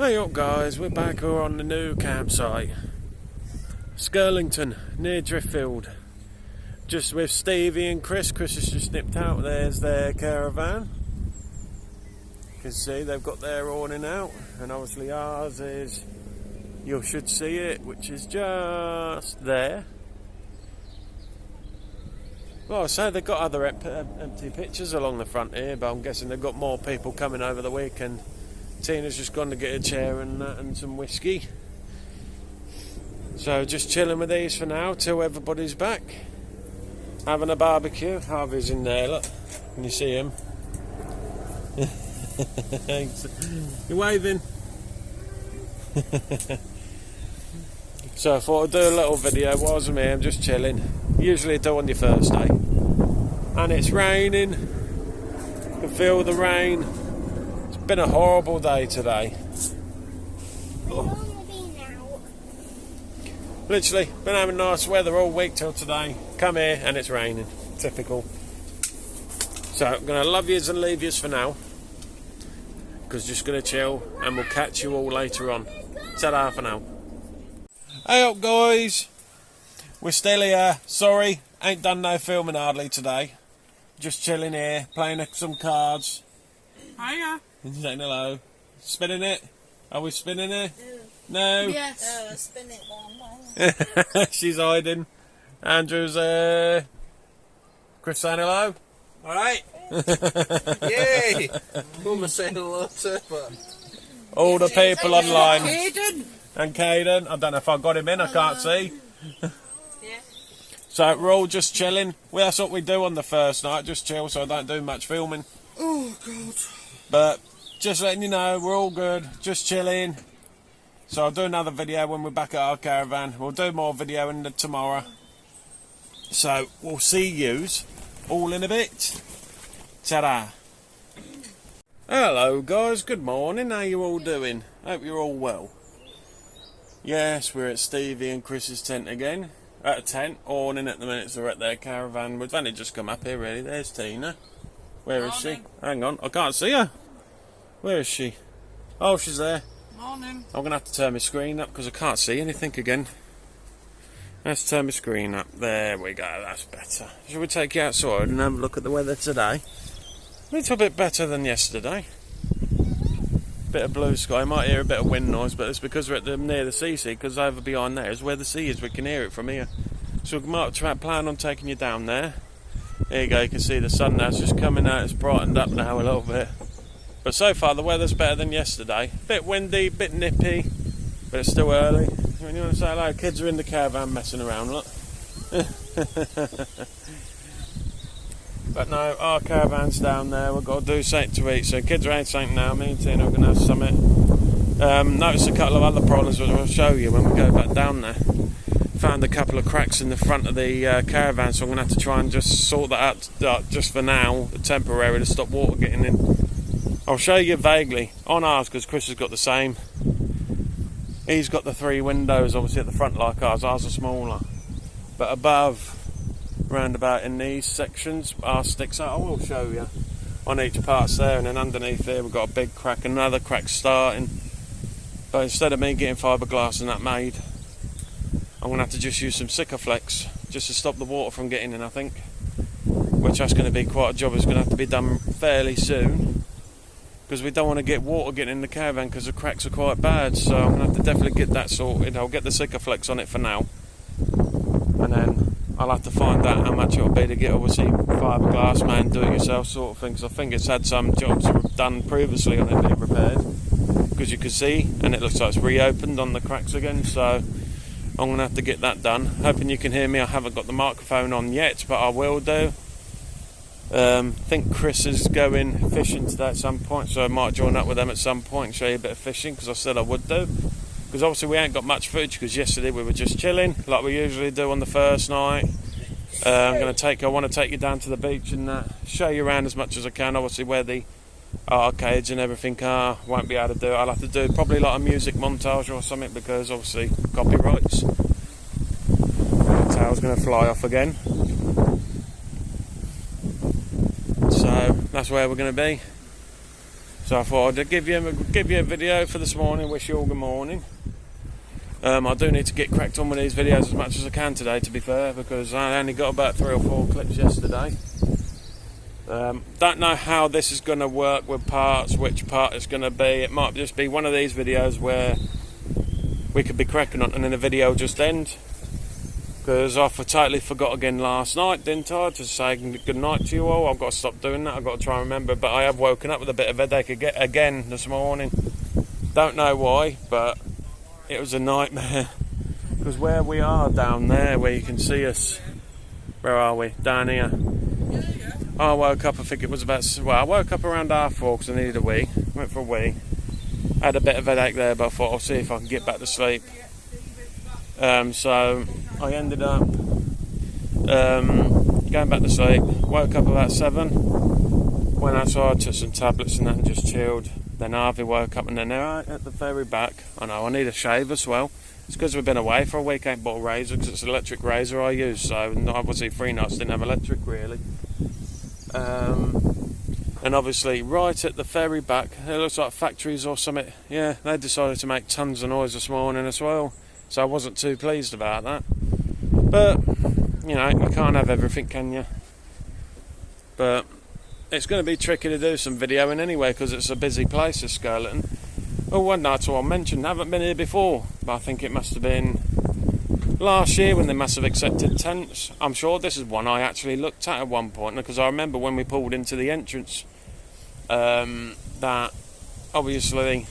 Hey up guys, we're back here on the new campsite, Skirlington, near Driffield. Just with Stevie and Chris. Chris has just nipped out. There's their caravan. You can see they've got their awning out, and obviously ours is, you should see it, which is just there. Well, I say they've got other empty pictures along the front here, but I'm guessing they've got more people coming over the weekend. Tina's just gone to get a chair and some whiskey. So just chilling with these for now till everybody's back. Having a barbecue. Harvey's in there, look. Can you see him? You're waving. So I thought I'd do a little video whilst I'm here. I'm just chilling. Usually I do on your first day. And it's raining. You can feel the rain. It's been a horrible day today. Literally, been having nice weather all week till today. Come here and it's raining. Typical. So I'm going to love yous and leave yous for now, because just going to chill, and we'll catch you all later on. Ta-da for now. Hey up guys. We're still here. Sorry, ain't done no filming hardly today. Just chilling here, playing some cards. Hiya. Saying hello. Spinning it? Are we spinning it? No. Yes. Spin it one way. She's hiding. Andrew's there. Chris saying hello. Alright. Yay! Who am I saying hello to? But All the people online. Caden. And Caden. I don't know if I got him in, I can't see. Yeah. So we're all just chilling. Well, that's what we do on the first night, just chill, so I don't do much filming. oh god. But just letting you know, we're all good, just chilling. So I'll do another video when we're back at our caravan. We'll do more video tomorrow. So we'll see yous all in a bit. Ta-da. Hello guys, good morning. How you all doing? Hope you're all well. Yes, we're at Stevie and Chris's tent again. At a tent, awning at the minute, so we're at their caravan. We've only just come up here really. There's Tina. Where is she? Hang on, I can't see her. Where is she? Oh, she's there. Morning. I'm going to have to turn my screen up because I can't see anything again. Let's turn my screen up. There we go, that's better. Shall we take you outside and have a look at the weather today? A little bit better than yesterday. Bit of blue sky. Might hear a bit of wind noise, but it's because we're at near the sea, because over behind there is where the sea is. We can hear it from here. So we might plan on taking you down there. There you go, you can see the sun now. It's just coming out. It's brightened up now a little bit. But so far the weather's better than yesterday. Bit windy, bit nippy, but it's still early. When you want to say hello, kids are in the caravan messing around, look. But no, our caravan's down there. We've got to do something to eat. So kids are eating something now. Me and Tina are going to have something. Noticed a couple of other problems which I'll show you when we go back down there. Found a couple of cracks in the front of the caravan, so I'm going to have to try and just sort that out just for now, temporary, to stop water getting in. I'll show you vaguely on ours, because Chris has got the same. He's got the 3 windows obviously at the front like ours. Ours are smaller, but above, round about in these sections, ours sticks out. I will show you on each part's there, and then underneath there we've got a big crack, another crack starting. But instead of me getting fiberglass and that made, I'm going to have to just use some Sikaflex just to stop the water from getting in, I think. Which that's going to be quite a job. It's going to have to be done fairly soon, because we don't want to get water getting in the caravan because the cracks are quite bad. So I'm going to have to definitely get that sorted. I'll get the Sikaflex on it for now, and then I'll have to find out how much it'll be to get obviously fiberglass, man, do it yourself sort of thing. Because I think it's had some jobs done previously on it being repaired, because you can see, and it looks like it's reopened on the cracks again. So I'm going to have to get that done. Hoping you can hear me. I haven't got the microphone on yet, but I will do. I think Chris is going fishing today at some point, so I might join up with them at some point and show you a bit of fishing, because I said I would do. Because obviously we ain't got much footage, because yesterday we were just chilling like we usually do on the first night. I want to take you down to the beach and show you around as much as I can. Obviously where the arcades and everything are, won't be able to do it. I'll have to do probably like a music montage or something, because obviously copyrights. The tail's going to fly off again. So that's where we're going to be. So I thought I'd give you a video for this morning. Wish you all good morning. I do need to get cracked on with these videos as much as I can today, to be fair, because I only got about 3 or 4 clips yesterday. Don't know how this is going to work with parts, which part it's going to be. It might just be one of these videos where we could be cracking on and then the video just end. Because I totally forgot again last night, didn't I, to say good night to you all. I've got to stop doing that. I've got to try and remember. But I have woken up with a bit of headache again this morning. Don't know why, but it was a nightmare. Because where we are down there, where you can see us, where are we? Down here. I woke up, I think it was about, well, I woke up around 4:30 because I needed a wee. Went for a wee. Had a bit of headache there, but I thought I'll see if I can get back to sleep. So I ended up going back to sleep. Woke up about 7. Went outside, took some tablets and that and just chilled. Then Harvey woke up and then they're at the very back. I know, I need a shave as well. It's because we've been away for a week. I ain't bought a razor because it's an electric razor I use. So obviously 3 nights didn't have electric really. And obviously right at the very back, it looks like factories or something. Yeah, they decided to make tons of noise this morning as well. So I wasn't too pleased about that. But, you know, you can't have everything, can you? But it's going to be tricky to do some videoing anyway because it's a busy place, this Skirlington. Oh, one night I mentioned, I haven't been here before, but I think it must have been last year when they must have accepted tents. I'm sure this is one I actually looked at one point, because I remember when we pulled into the entrance, that obviously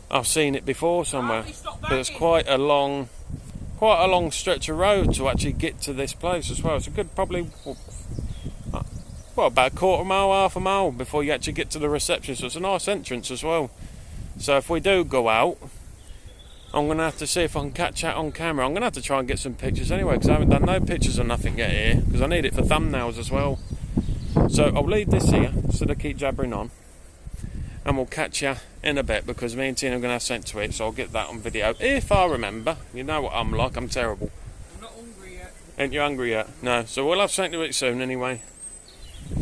I've seen it before somewhere, but it's quite a long stretch of road to actually get to this place as well. It's a good probably, well, about a quarter mile, half a mile before you actually get to the reception. So it's a nice entrance as well. So if we do go out, I'm going to have to see if I can catch that on camera. I'm going to have to try and get some pictures anyway, because I haven't done no pictures or nothing yet here, because I need it for thumbnails as well. So I'll leave this here instead of keep jabbering on, and we'll catch you in a bit, because me and Tina are going to have something to eat, so I'll get that on video if I remember. You know what I'm like, I'm terrible. I'm not hungry yet. Ain't you hungry yet? No, so we'll have something to eat soon anyway.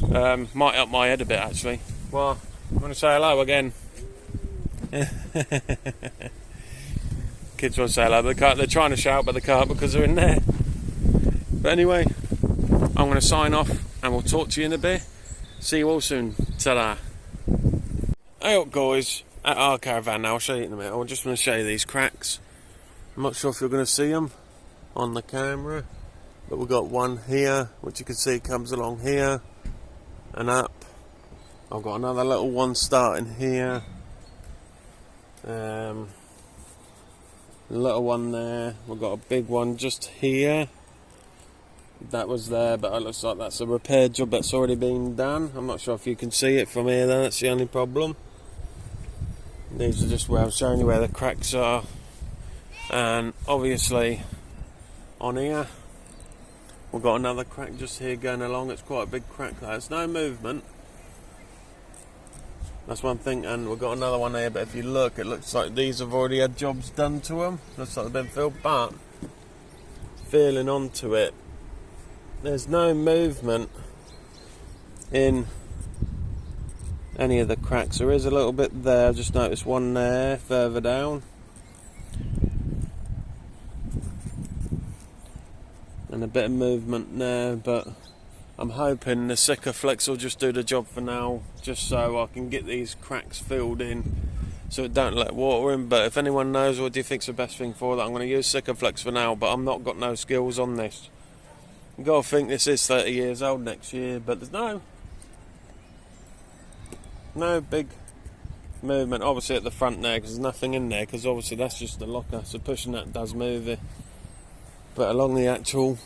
Might help my head a bit actually. Well, I'm going to say hello again. Kids want to say hello, but they're trying to shout, but they can't because they're in there. But anyway, I'm going to sign off and we'll talk to you in a bit. See you all soon. Ta-da. Hey up guys, at our caravan now. I'll show you in a minute. I'm just going to show you these cracks. I'm not sure if you're going to see them on the camera, but we've got one here which you can see comes along here and up. I've got another little one starting here, little one there. We've got a big one just here. That was there, but it looks like that's a repair job that's already been done. I'm not sure if you can see it from here though, that's the only problem. These are just where I'm showing you where the cracks are. And obviously on here we've got another crack just here going along. It's quite a big crack there. There's no movement, that's one thing, and we've got another one here, but if you look, it looks like these have already had jobs done to them. Looks like they've been filled, but feeling onto it, there's no movement in any of the cracks. There is a little bit there, I've just noticed one there further down, and a bit of movement there, but I'm hoping the Sikaflex will just do the job for now, just so I can get these cracks filled in so it don't let water in. But if anyone knows what do you think's the best thing for that, I'm going to use Sikaflex for now, but I'm not got no skills on this. You've got to think this is 30 years old next year, but there's no big movement obviously at the front there, because there's nothing in there, because obviously that's just the locker, so pushing that does move it. But along the actual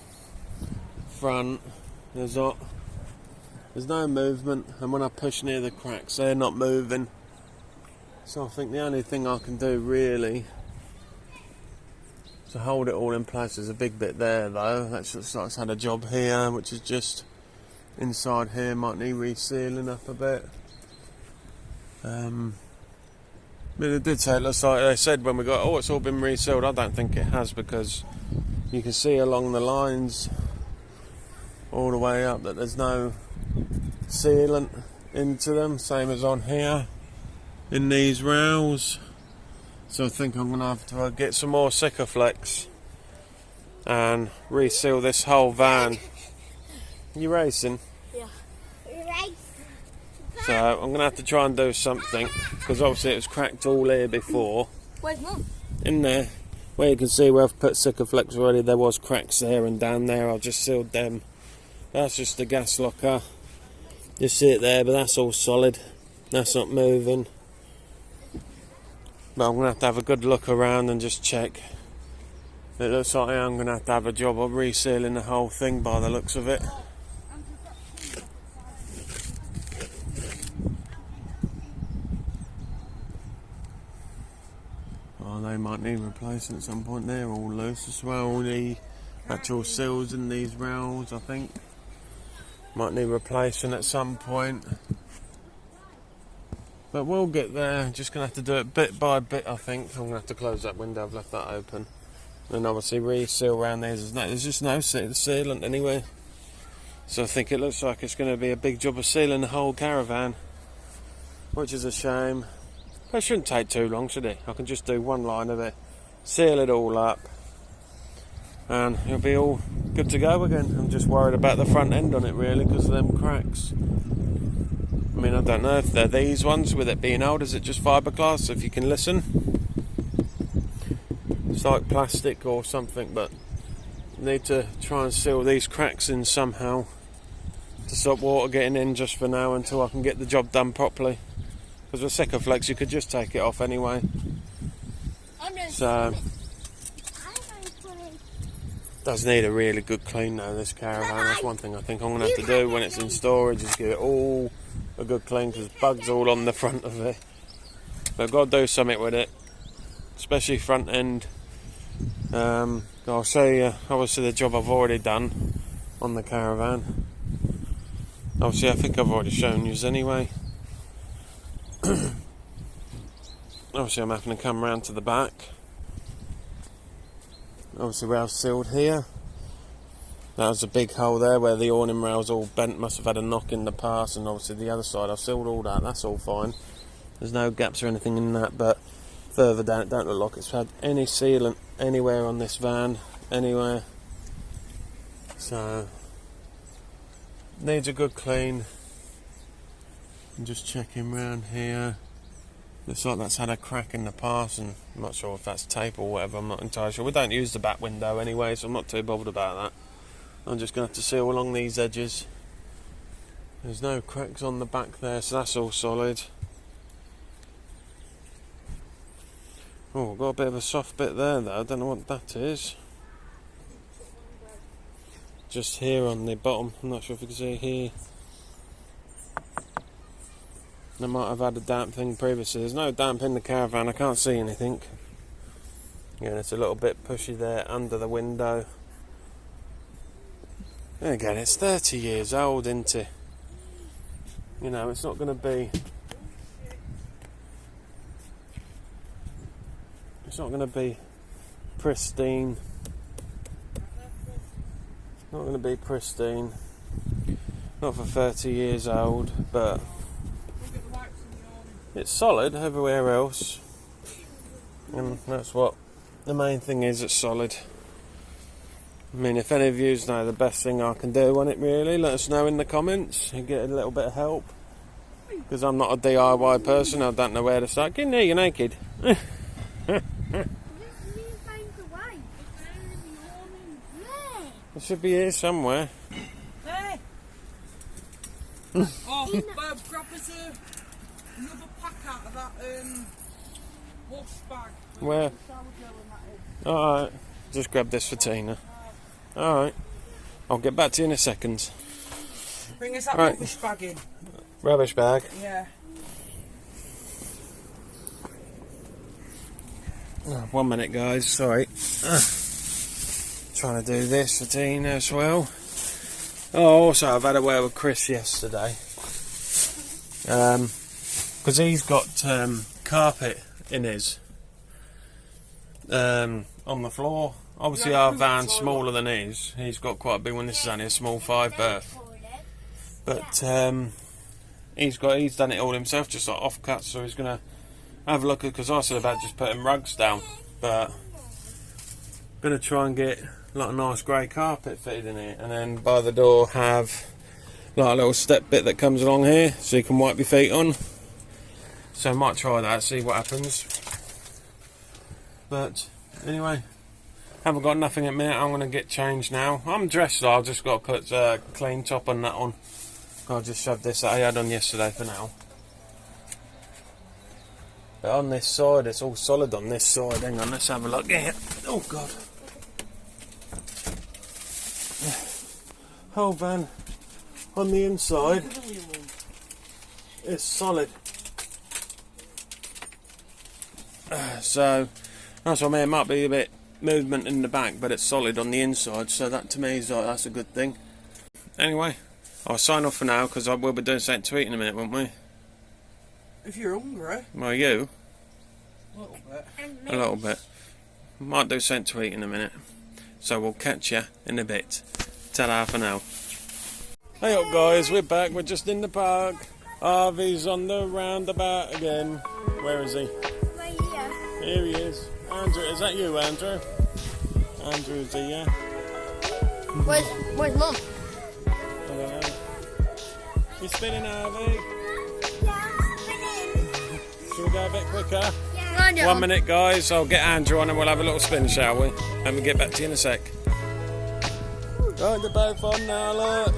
front, there's no movement, and when I push near the cracks they're not moving. So I think the only thing I can do really to hold it all in place. There's a big bit there though, that looks like it's had a job here, which is just inside here, might need resealing up a bit. But it did say, it looks like they said when we got, oh, it's all been resealed. I don't think it has, because you can see along the lines all the way up that there's no sealant into them, same as on here in these rails. So I think I'm going to have to get some more Sikaflex and reseal this whole van. You racing? Yeah. So I'm going to have to try and do something, because obviously it was cracked all here before. Where's Mum? In there, where you can see where I've put Sikaflex already, there was cracks there and down there. I've just sealed them. That's just the gas locker. You see it there, but that's all solid. That's not moving. But I'm going to have a good look around and just check. It looks like I'm going to have a job of resealing the whole thing by the looks of it. Oh, they might need replacing at some point. They're all loose as well. The actual seals in these rails, I think, might need replacing at some point. But we'll get there. Just going to have to do it bit by bit, I think. I'm going to have to close that window. I've left that open. And obviously reseal around there. There's just no sealant anyway. So I think it looks like it's going to be a big job of sealing the whole caravan, which is a shame. But it shouldn't take too long, should it? I can just do one line of it, seal it all up, and it'll be all good to go again. I'm just worried about the front end on it really, because of them cracks. I mean, I don't know if they're these ones, with it being old. Is it just fiberglass, if you can listen? It's like plastic or something, but I need to try and seal these cracks in somehow to stop water getting in just for now, until I can get the job done properly. Because with Sikaflex you could just take it off anyway. So does need a really good clean though, this caravan. That's one thing I think I'm going to have to do when it's in storage, is give it all a good clean, because bugs all on the front of it. But I've got to do something with it, especially front end. I'll show you obviously the job I've already done on the caravan. Obviously I think I've already shown you anyway. Obviously I'm having to come round to the back. Obviously rails sealed here. That was a big hole there where the awning rails all bent, must have had a knock in the past, and obviously the other side I've sealed all that, that's all fine. There's no gaps or anything in that, but further down it don't look like it's had any sealant anywhere on this van, anywhere. So needs a good clean. I'm just checking round here. Looks like that's had a crack in the past, and I'm not sure if that's tape or whatever, I'm not entirely sure. We don't use the back window anyway, so I'm not too bothered about that. I'm just going to have to seal along these edges. There's no cracks on the back there, so that's all solid. Oh, got a bit of a soft bit there though, I don't know what that is. Just here on the bottom, I'm not sure if you can see here. I might have had a damp thing previously. There's no damp in the caravan, I can't see anything. Yeah, it's a little bit pushy there under the window. And again, it's 30 years old, isn't it? You know, it's not going to be... It's not going to be pristine. Not going to be pristine. Not for 30 years old, but... It's solid everywhere else, and that's what the main thing is, it's solid. I mean, if any of you know the best thing I can do on it really, let us know in the comments and get a little bit of help, because I'm not a DIY person, I don't know where to start. Get in there, you're naked. It should be here somewhere. Hey! Oh, grab us another pack out of that wash bag. Where? Alright, just grab this for Tina. Alright, I'll get back to you in a second. Bring us that Right. rubbish bag in. Rubbish bag? Yeah. Oh, 1 minute guys, sorry. Trying to do this for Tina as well. Oh, also I've had a word with Chris yesterday. Because he's got carpet in his on the floor. Obviously our van's smaller than his. He's got quite a big one. This is only a small 5 berth. But he's done it all himself, just like offcuts. So he's gonna have a look at, because I said about just putting rugs down, but gonna try and get like a nice grey carpet fitted in it, and then by the door have like a little step bit that comes along here so you can wipe your feet on. So I might try that, see what happens. But anyway, haven't got nothing at the minute. I'm going to get changed now. I'm dressed though, I've just got to put a clean top on that on. I'll just shove this that I had on yesterday for now. But on this side, it's all solid on this side. Hang on, let's have a look here. Oh God. Whole van on the inside is solid. So that's what I mean. It might be a bit movement in the back, but it's solid on the inside. So that to me is like, that's a good thing. Anyway, I'll sign off for now because I will be doing something to eat in a minute, won't we? If you're hungry. Well, you? A little bit. A little bit. Might do something to eat in a minute. So we'll catch you in a bit. Ta-da for now. Hey up guys, we're back. We're just in the park. Harvey's on the roundabout again. Where is he? Right here. Here he is. Andrew, is that you, Andrew? Andrew's here. Where's Mum? I don't know. You spinning, Harvey? Yeah, I'm spinning. Should we go a bit quicker? Yeah. 1 minute, guys. I'll get Andrew on and we'll have a little spin, shall we? And we'll get back to you in a sec. Right, they're both on now, look.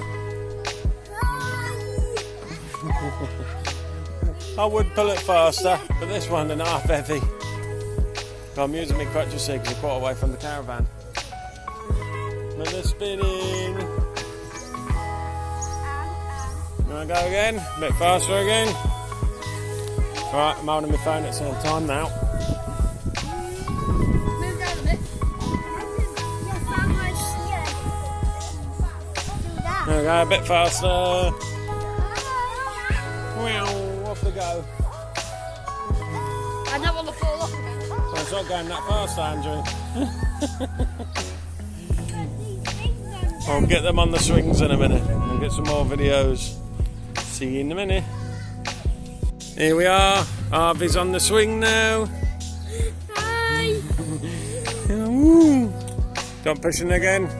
I would pull it faster, but this one is half heavy. I'm using my crutch, you see, because we're quite away from the caravan. And they're spinning. You want to go again? A bit faster again? Right, I'm holding my phone at the same time now. Move down a bit. There we go, a bit faster. Off we go. I don't want to fall off again. Well, it's not going that fast, Andrew. I'll get them on the swings in a minute and get some more videos. See you in a minute. Here we are. Harvey's on the swing now. Hi. Don't push in again.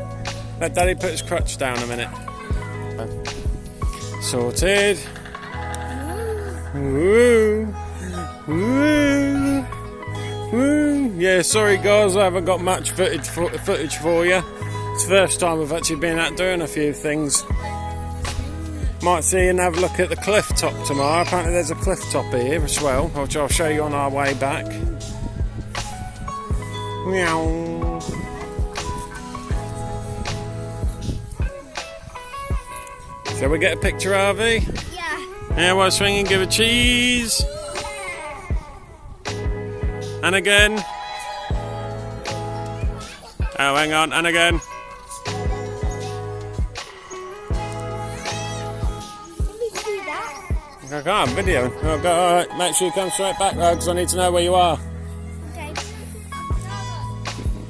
Let Daddy put his crutch down a minute. Sorted. Woo. Woo. Woo. Yeah, sorry guys, I haven't got much footage for you. It's the first time I've actually been out doing a few things. Might see and have a look at the cliff top tomorrow. Apparently there's a cliff top here as well, which I'll show you on our way back. Meow. Shall we get a picture, Harvey? Yeah. Yeah, while swinging, give a cheese. And again. Oh, hang on, and again. I can't video. Oh, go, alright, make sure you come straight back though, because I need to know where you are. Okay.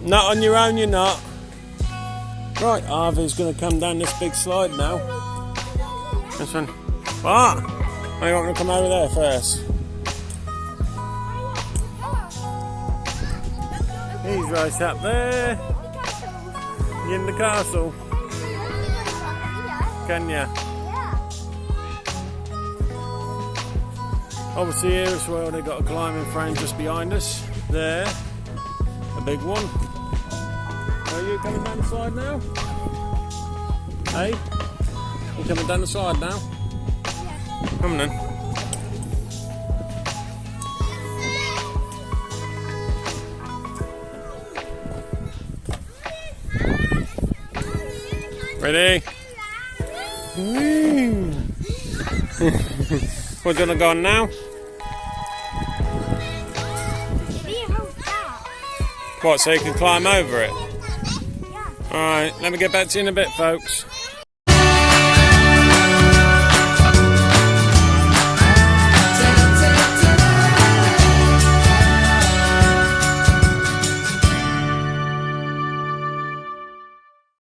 Not on your own, you're not. Right, Harvey's going to come down this big slide now. This one. What? Oh, you want me to come over there first? He's right up there. You in the castle? Can ya? Obviously here as well they've got a climbing frame just behind us. There. A big one. Are you coming down the side now? Hey? You coming down the side now? Come on then. Ready? We're gonna go on now. What, so you can climb over it? Alright, let me get back to you in a bit, folks.